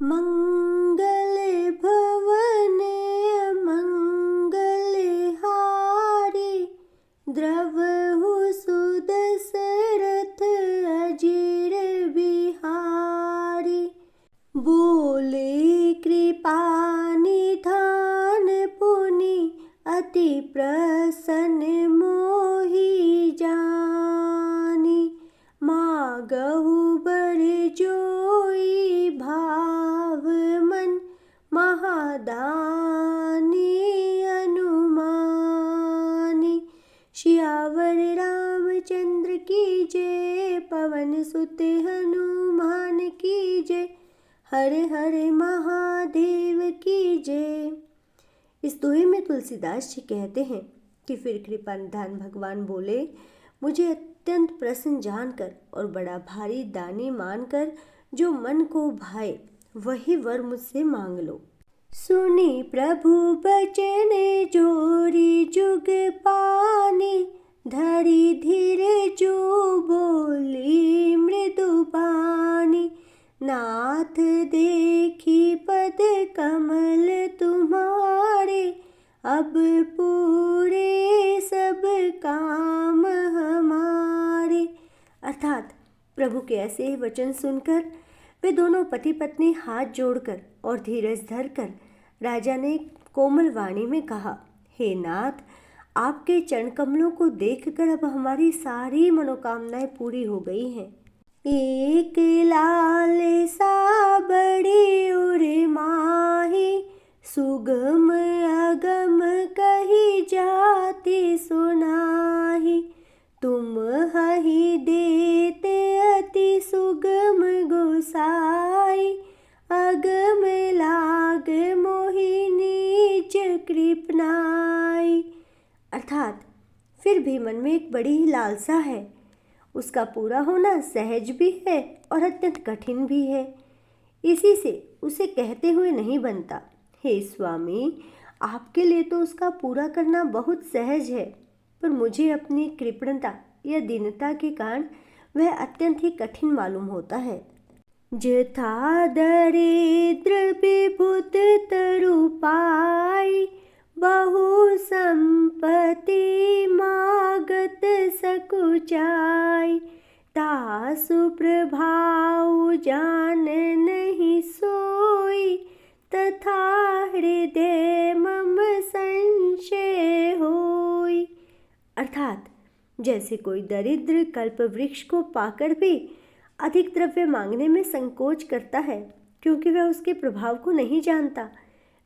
मंगल भवन मंगल हारी, द्रवहु सुदशरथ अजिर बिहारी। बोले कृपा निधान पुनि, अति प्रसन्न मोहि जानी। मागहु बर जोई भाव मन, महादानी अनुमानी। सियावर रामचंद्र की जय, पवन सुत हनुमान की जय। हर हर महादेव की जय। इस दोहे में तुलसीदास जी कहते हैं कि फिर कृपा निधान भगवान बोले, मुझे अत्यंत प्रसन्न जानकर और बड़ा भारी दानी मानकर जो मन को भाए वही वर मुझसे मांग लो। सुनी प्रभु बचन जोरी जुग पानी, धरी धीर जो बोली मृदु बानी। नाथ देखी पद कमल तुम्हारे, अब पूरे सब काम हमारे। अर्थात प्रभु के ऐसे वचन सुनकर वे दोनों पति पत्नी हाथ जोड़कर और धीरज धरकर राजा ने कोमल वाणी में कहा, हे नाथ, आपके चरण कमलों को देखकर अब हमारी सारी मनोकामनाएं पूरी हो गई हैं। एक लाल सा बड़ी उर माही, सुगम अगम कही जाति सुनाही। तुम हहि देते अति सुगम गोसाई, अगम लाग मोहि नीच कृपनाई। अर्थात फिर भी मन में एक बड़ी ही लालसा है, उसका पूरा होना सहज भी है और अत्यंत कठिन भी है, इसी से उसे कहते हुए नहीं बनता। हे स्वामी, आपके लिए तो उसका पूरा करना बहुत सहज है, पर मुझे अपनी कृपणता या दीनता के कारण वह अत्यंत ही कठिन मालूम होता है। जथा दरिद्र विभुत तरु पाई, बहु संपत्ति मागत सकुचाई। तासु प्रभाव जान नहीं सोई, तथा हृदय मम संशय होई। अर्थात जैसे कोई दरिद्र कल्प वृक्ष को पाकर भी अधिक द्रव्य मांगने में संकोच करता है क्योंकि वह उसके प्रभाव को नहीं जानता,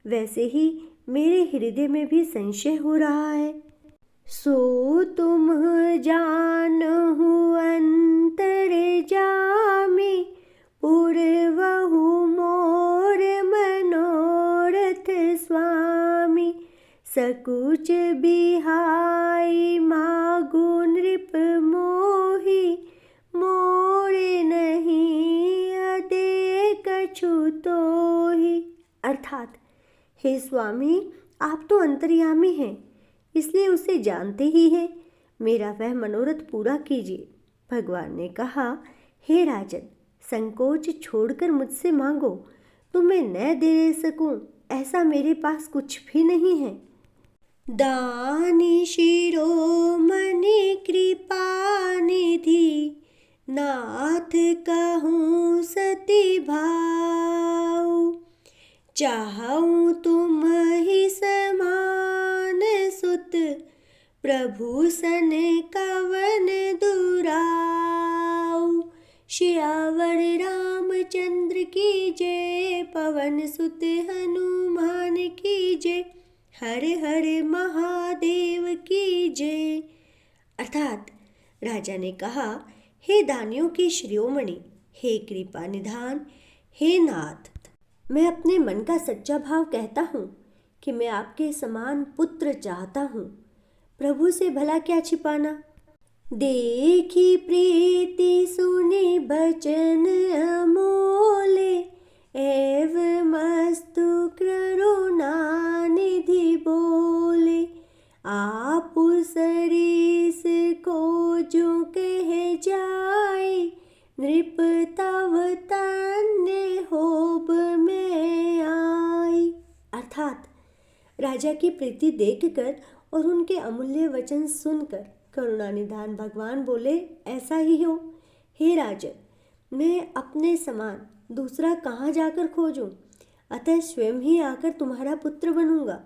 वैसे ही मेरे हृदय में भी संशय हो रहा है। सो तुम जानहु अंतर जामी, पूर्वहु मोर मनोरथ स्वामी। सकुच बिहाई मागु नृप मोहि, मोरे नहीं अदे कछु तोहि। अर्थात हे स्वामी, आप तो अंतर्यामी हैं, इसलिए उसे जानते ही हैं, मेरा वह मनोरथ पूरा कीजिए। भगवान ने कहा, हे राजन, संकोच छोड़कर मुझसे मांगो, तुम्हें न दे सकूं ऐसा मेरे पास कुछ भी नहीं है। दानी शिरोमणि कृपा निधि, नाथ कहूँ सती भाऊ। चाहूँ तुम ही समान सुत, प्रभु सन कवन दुराऊ। सियावर रामचंद्र की जय, पवन सुत हनुमान की जय। हर हर महादेव की जय। अर्थात राजा ने कहा, हे दानियों के शिरोमणि, हे कृपा निधान, हे नाथ, मैं अपने मन का सच्चा भाव कहता हूँ कि मैं आपके समान पुत्र चाहता हूँ। प्रभु से भला क्या छिपाना। देखी प्रीति सुनी बचन अमोले, एव मस्तु करुणा निधि बोले। आप सरीस को जो कह जाए, नृप तव तन्य होब में अर्थात राजा की प्रीति देखकर और उनके अमूल्य वचन सुनकर करुणा निधान भगवान बोले, ऐसा ही हो। हे राजन, मैं अपने समान दूसरा कहाँ जाकर खोजूं? अतः स्वयं ही आकर तुम्हारा पुत्र बनूंगा।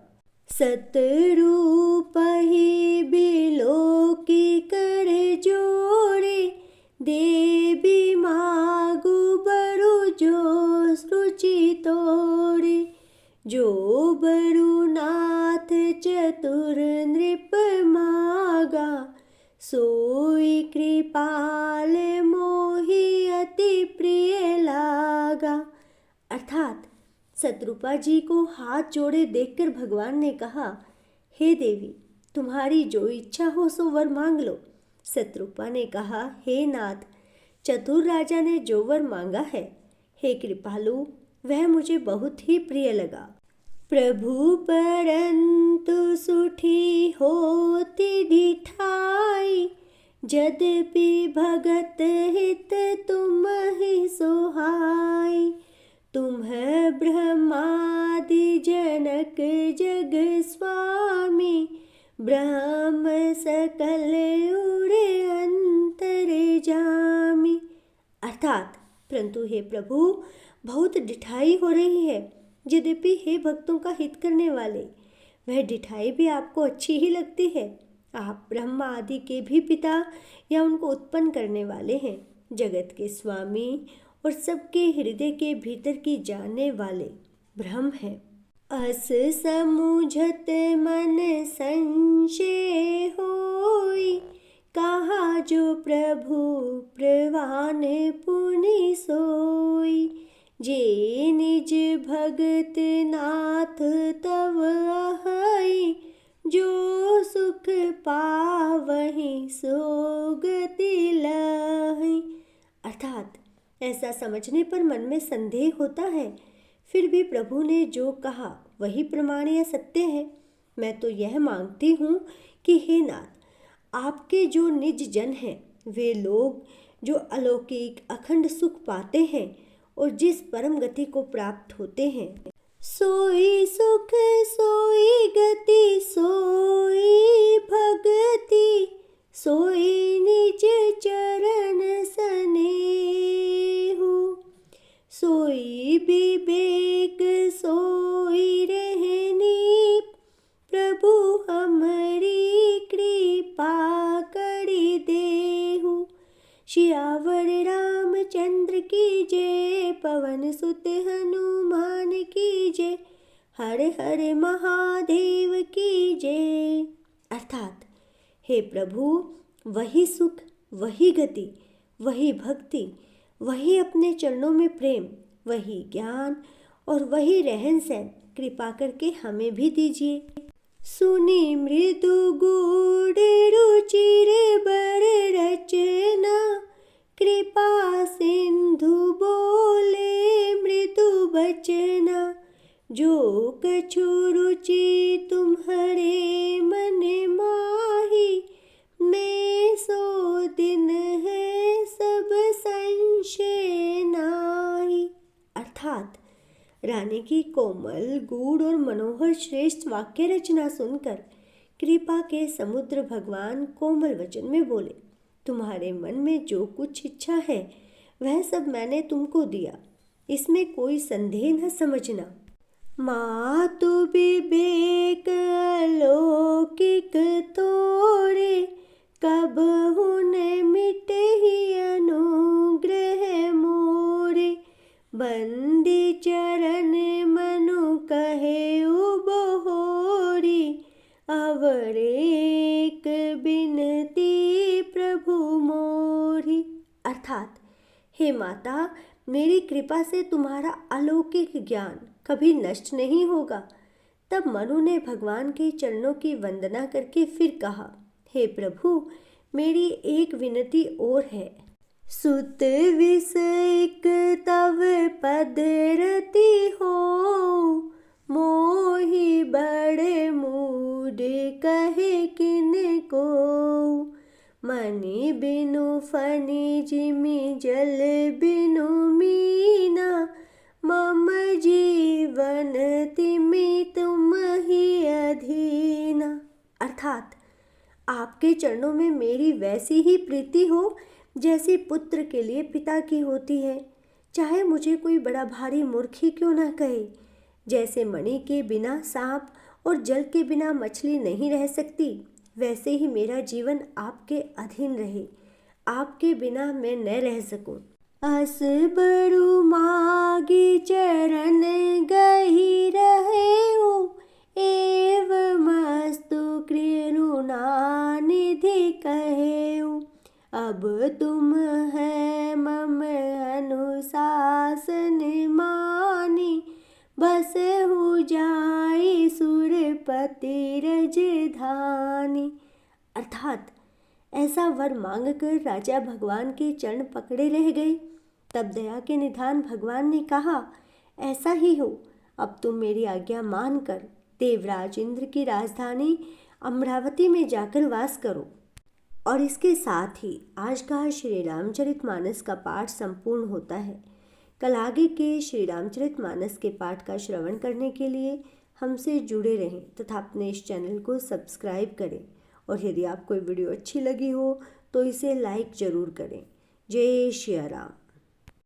सतरूप ही बिलोकी कर जोड़े, देवी मागु बरु जो रुचि तोड़े। जो बरु नाथ चतुर नृप मागा, सोई कृपाल मोहि अति प्रिय लागा। अर्थात शत्रुपा जी को हाथ जोड़े देखकर भगवान ने कहा, हे देवी, तुम्हारी जो इच्छा हो सो वर मांग लो। शत्रुपा ने कहा, हे नाथ, चतुर राजा ने जो वर मांगा है, हे कृपालु, वह मुझे बहुत ही प्रिय लगा। प्रभु परंतु सुठी होती दिठाई, यद्यपि भगत हित तुम ही सोहाई। तुम्ह ब्रह्मादि जनक जग स्वामी, ब्रह्म सकल उड़े अंतर जामी। अर्थात परंतु हे प्रभु, बहुत डिठाई हो रही है। यद्यपि हे भक्तों का हित करने वाले, वह डिठाई भी आपको अच्छी ही लगती है। आप ब्रह्मा आदि के भी पिता या उनको उत्पन्न करने वाले हैं, जगत के स्वामी और सबके हृदय के भीतर की जानने वाले ब्रह्म है। अस समुझत मन संशय होई, कहा जो प्रभु प्रवान पुनि सोई। जे निज भगत नाथ तव अहै, जो सुख पावहि सो गति लहै। अर्थात ऐसा समझने पर मन में संदेह होता है, फिर भी प्रभु ने जो कहा वही प्रमाण या सत्य है। मैं तो यह मांगती हूँ कि हे नाथ, आपके जो निज जन हैं, वे लोग जो अलौकिक अखंड सुख पाते हैं और जिस परम गति को प्राप्त होते हैं, सोई सुख सोई गति सोई भगति, सोई निज चरण सनेहु। सोई विवेक सोई रहनी, प्रभु हमारी कृपा करी देहु। सियावर रामचंद्र की जय, पवन सुत हनुमान की जय, हर हर महादेव की जय। अर्थात हे प्रभु, वही सुख, वही गति, वही भक्ति, वही अपने चरणों में प्रेम, वही ज्ञान और वही रहन सहन कृपा करके हमें भी दीजिए। सुनी मृदु गूढ़ रुचिर बर रचना, कृपा सिंधु बोले मृदु बचना। जो कछु रुचि तुम्हारे मन माही, मैं सो दिन है सब संशय नाही। अर्थात रानी की कोमल गूढ़ और मनोहर श्रेष्ठ वाक्य रचना सुनकर कृपा के समुद्र भगवान कोमल वचन में बोले, तुम्हारे मन में जो कुछ इच्छा है वह सब मैंने तुमको दिया, इसमें कोई संदेह न समझना। मातु विवेक अलौकिक तोरे, कबहु न मिटे ही अनुग्रह मोरे। बंदी चरण मनु कहे उबहोरी, अवर एक बिनती प्रभु मोरी। अर्थात हे माता, मेरी कृपा से तुम्हारा अलौकिक ज्ञान कभी नष्ट नहीं होगा। तब मनु ने भगवान के चरणों की वंदना करके फिर कहा, हे प्रभु, मेरी एक विनती और है। सुत विषयक तव पद रति हो, मोहि बड़े मूड कहे किन को। मणि बिनु फनि जिमि जल बिनु मीना, मम जीवन तिमि तुम आपके चरणों में मेरी वैसी ही प्रीति हो जैसी पुत्र के लिए पिता की होती है, चाहे मुझे कोई बड़ा भारी मूर्ख ही क्यों ना कहे। जैसे मणि के बिना सांप और जल के बिना मछली नहीं रह सकती, वैसे ही मेरा जीवन आपके अधीन रहे, आपके बिना मैं न रह सकूं। अस बड़ु मागी चरण गही रहेऊ, एव मस्तु कृणुना निधि कहेऊ। अब तुम है मम अनुशासन मानी, बस हो जाए सुरपति रजधानी। अर्थात ऐसा वर मांगकर राजा भगवान के चरण पकड़े रह गए। तब दया के निधान भगवान ने कहा, ऐसा ही हो, अब तुम मेरी आज्ञा मानकर देवराज इंद्र की राजधानी अमरावती में जाकर वास करो। और इसके साथ ही आज का श्री रामचरितमानस का पाठ संपूर्ण होता है। कल आगे के श्री रामचरितमानस के पाठ का श्रवण करने के लिए हमसे जुड़े रहें तथा अपने इस चैनल को सब्सक्राइब करें। और यदि आपको वीडियो अच्छी लगी हो तो इसे लाइक ज़रूर करें। जय श्री राम।